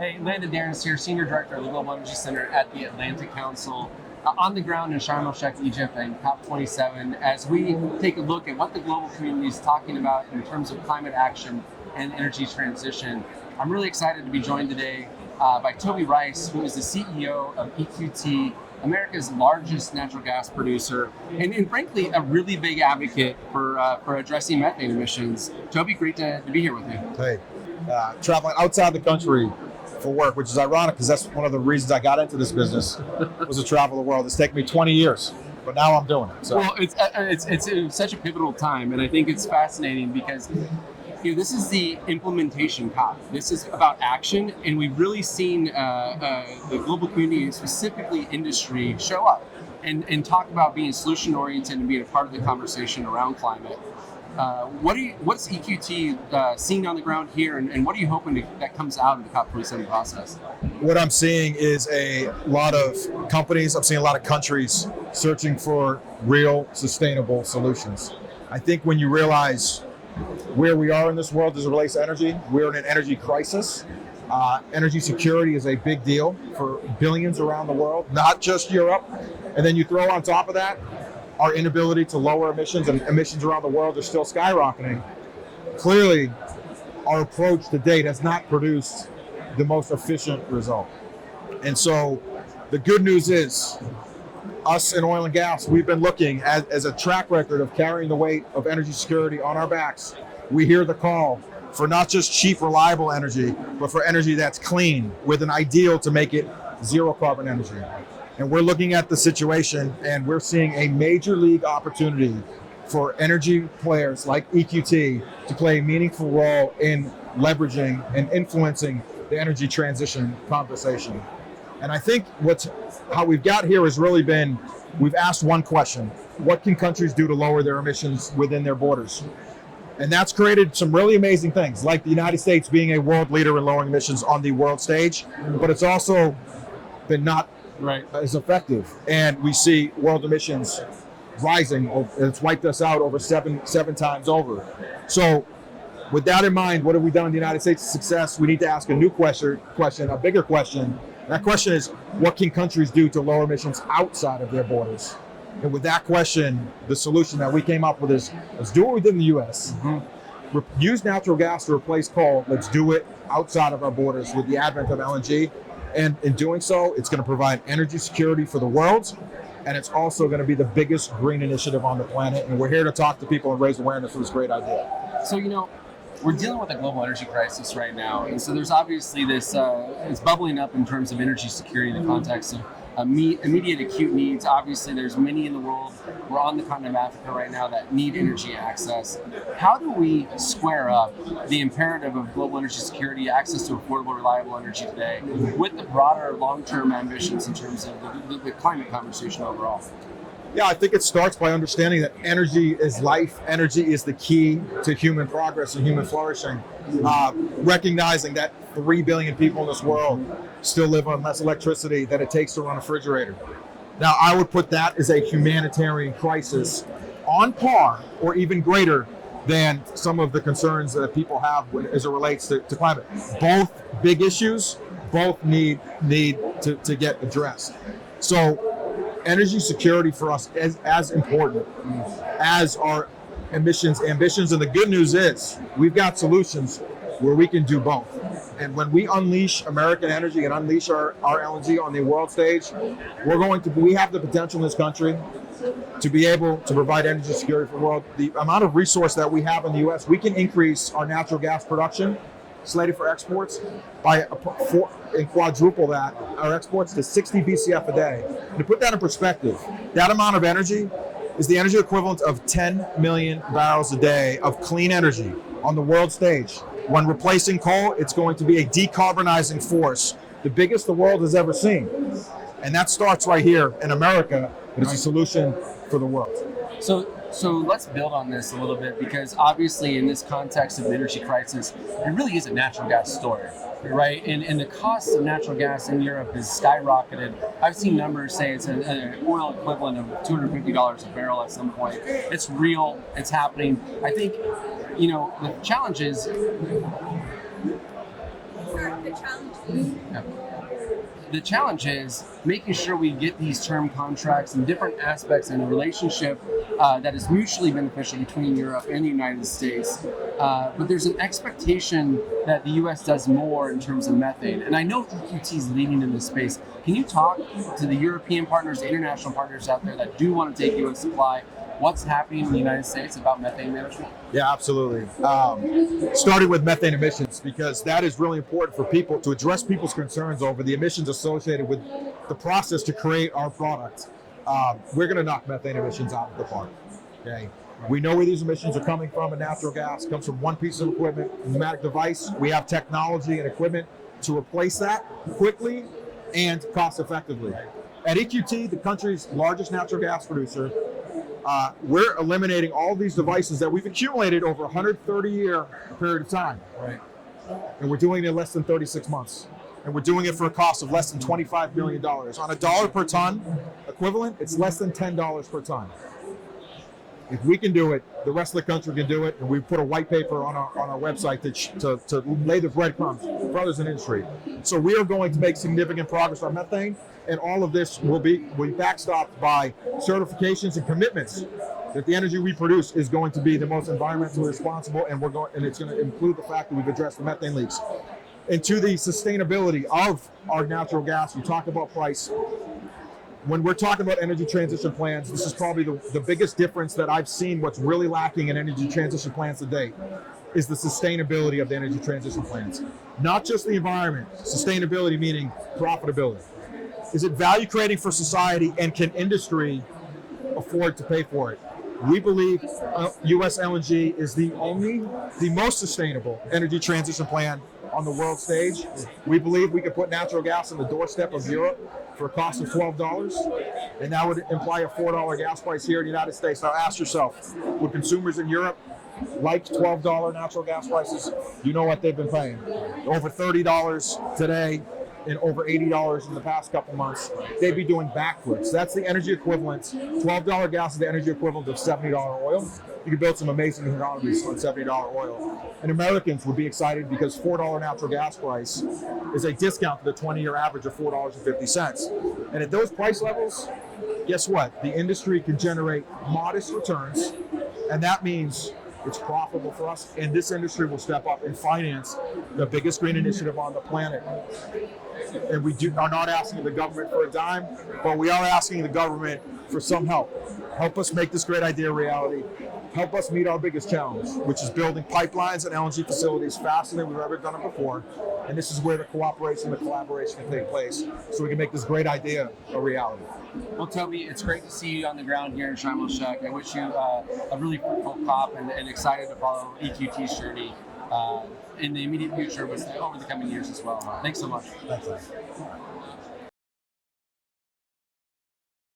Hey, Landon Derentz here, Senior Director of the Global Energy Center at the Atlantic Council, on the ground in Sharm, Sheikh, Egypt, and COP27, as we take a look at what the global community is talking about in terms of climate action and energy transition. I'm really excited to be joined today by Toby Rice, who is the CEO of EQT, America's largest natural gas producer, and frankly, a really big advocate for addressing methane emissions. Toby, great to be here with you. Hey, traveling outside the country for work, which is ironic because that's one of the reasons I got into this business, was to travel the world. It's taken me 20 years, but now I'm doing it. So. Well, it's such a pivotal time, and I think it's fascinating because this is the implementation COP. This is about action, and we've really seen the global community, specifically industry, show up and talk about being solution-oriented and being a part of the conversation around climate. What's EQT seeing on the ground here, and what are you hoping that comes out of the COP27 process? What I'm seeing is a lot of companies, I'm seeing a lot of countries searching for real sustainable solutions. I think when you realize where we are in this world as it relates to energy, we're in an energy crisis. Energy security is a big deal for billions around the world, not just Europe. And then you throw on top of that our inability to lower emissions, and emissions around the world are still skyrocketing. Clearly, our approach to date has not produced the most efficient result. And so the good news is, us in oil and gas, we've been looking as a track record of carrying the weight of energy security on our backs. We hear the call for not just cheap, reliable energy, but for energy that's clean, with an ideal to make it zero carbon energy. And we're looking at the situation, and we're seeing a major league opportunity for energy players like EQT to play a meaningful role in leveraging and influencing the energy transition conversation. And I think how we've got here has really been, we've asked one question: what can countries do to lower their emissions within their borders? And that's created some really amazing things, like the United States being a world leader in lowering emissions on the world stage, but it's also been not as effective. And we see world emissions rising. It's wiped us out over seven times over. So with that in mind, what have we done in the United States' success? We need to ask a new question, a bigger question. That question is, what can countries do to lower emissions outside of their borders? And with that question, the solution that we came up with is, let's do it within the U.S. Use natural gas to replace coal. Let's do it outside of our borders with the advent of LNG. And in doing so, it's going to provide energy security for the world. And it's also going to be the biggest green initiative on the planet. And we're here to talk to people and raise awareness for this great idea. So, we're dealing with a global energy crisis right now. And so there's obviously this, it's bubbling up in terms of energy security in the context of immediate acute needs. Obviously, there's many in the world. We're on the continent of Africa right now that need energy access. How do we square up the imperative of global energy security, access to affordable, reliable energy today, with the broader long-term ambitions in terms of the climate conversation overall? Yeah, I think it starts by understanding that energy is life. Energy is the key to human progress and human flourishing. Recognizing that 3 billion people in this world still live on less electricity than it takes to run a refrigerator. Now, I would put that as a humanitarian crisis on par or even greater than some of the concerns that people have as it relates to climate. Both big issues, both need to get addressed. So energy security for us is as important as our emissions ambitions. And the good news is we've got solutions where we can do both. And when we unleash American energy and unleash our LNG on the world stage, we have the potential in this country to be able to provide energy security for the world. The amount of resource that we have in the U.S., we can increase our natural gas production slated for exports and quadruple that, our exports, to 60 BCF a day. And to put that in perspective, that amount of energy is the energy equivalent of 10 million barrels a day of clean energy on the world stage. When replacing coal, it's going to be a decarbonizing force, the biggest the world has ever seen. And that starts right here in America, but it's a solution for the world. So let's build on this a little bit, because obviously in this context of the energy crisis, it really is a natural gas story, right? And the cost of natural gas in Europe is skyrocketed. I've seen numbers say it's an oil equivalent of $250 a barrel at some point. It's real, it's happening. I think, the challenge is the challenge is? The challenge is making sure we get these term contracts and different aspects in a relationship that is mutually beneficial between Europe and the United States. But there's an expectation that the U.S. does more in terms of methane. And I know EQT is leading in this space. Can you talk to the European partners, the international partners out there that do want to take U.S. supply? What's happening in the United States about methane management? Yeah, absolutely. Starting with methane emissions, because that is really important for people to address people's concerns over the emissions associated with the process to create our product. We're going to knock methane emissions out of the park. Okay. We know where these emissions are coming from, and natural gas comes from one piece of equipment, a pneumatic device. We have technology and equipment to replace that quickly and cost effectively. At EQT, the country's largest natural gas producer, we're eliminating all these devices that we've accumulated over a 130-year period of time. Right. And we're doing it in less than 36 months. And we're doing it for a cost of less than $25 million. On a dollar per ton equivalent, it's less than $10 per ton. If we can do it, the rest of the country can do it, and we put a white paper on our website to lay the breadcrumbs for others in the industry. So we are going to make significant progress on methane, and all of this will be backstopped by certifications and commitments that the energy we produce is going to be the most environmentally responsible, and it's going to include the fact that we've addressed the methane leaks. And to the sustainability of our natural gas, you talk about price. When we're talking about energy transition plans, this is probably the biggest difference that I've seen. What's really lacking in energy transition plans to date is the sustainability of the energy transition plans. Not just the environment, sustainability meaning profitability. Is it value creating for society, and can industry afford to pay for it? We believe U.S. LNG is the most sustainable energy transition plan on the world stage. We believe we could put natural gas on the doorstep of Europe for a cost of $12, and that would imply a $4 gas price here in the United States. Now ask yourself, would consumers in Europe like $12 natural gas prices? You know what they've been paying. Over $30 today and over $80 in the past couple months. They'd be doing backflips. That's the energy equivalent. $12 gas is the energy equivalent of $70 oil. You can build some amazing economies on $70 oil. And Americans would be excited because $4 natural gas price is a discount to the 20-year average of $4.50. And at those price levels, guess what? The industry can generate modest returns, and that means it's profitable for us, and this industry will step up and finance the biggest green initiative on the planet. And we are not asking the government for a dime, but we are asking the government for some help. Help us make this great idea a reality. Help us meet our biggest challenge, which is building pipelines and LNG facilities faster than we've ever done it before. And this is where the cooperation and the collaboration can take place, so we can make this great idea a reality. Well, Toby, it's great to see you on the ground here in Sharm el-Sheikh. I wish you a really fruitful COP and excited to follow EQT's journey in the immediate future, but over the coming years as well. Thanks so much. Thanks.